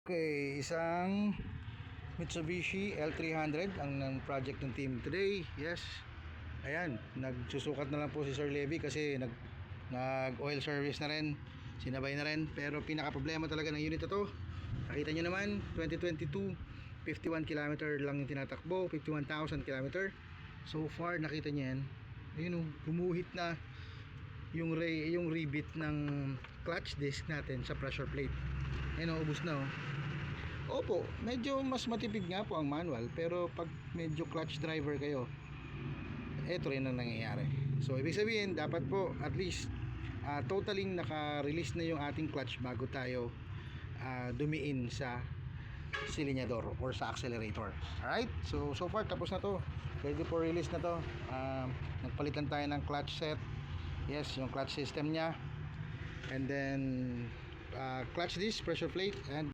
Okay, isang Mitsubishi L300 ang project ng team today. Yes. Ayan, nagsusukat na lang po si Sir Levy kasi nag oil service na rin. Sinabay na rin, pero pinaka problema talaga ng unit na to. Nakita nyo naman, 2022, 51 km lang yung tinatakbo, 51,000 km. So far nakita nyo yan. Ayun oh, gumuhit na yung rivet ng clutch disc natin sa pressure plate. Ayun oh, ubos na oh. Opo, medyo mas matipid nga po ang manual, pero pag medyo clutch driver kayo, eto rin ang nangyayari. So ibig sabihin, dapat po at least totaling naka-release na yung ating clutch bago tayo dumiin sa silinyador or sa accelerator. Alright, so far tapos na to, ready for release na to. Nagpalitan tayo ng clutch set. Yes, yung clutch system nya, and then clutch disc, pressure plate, and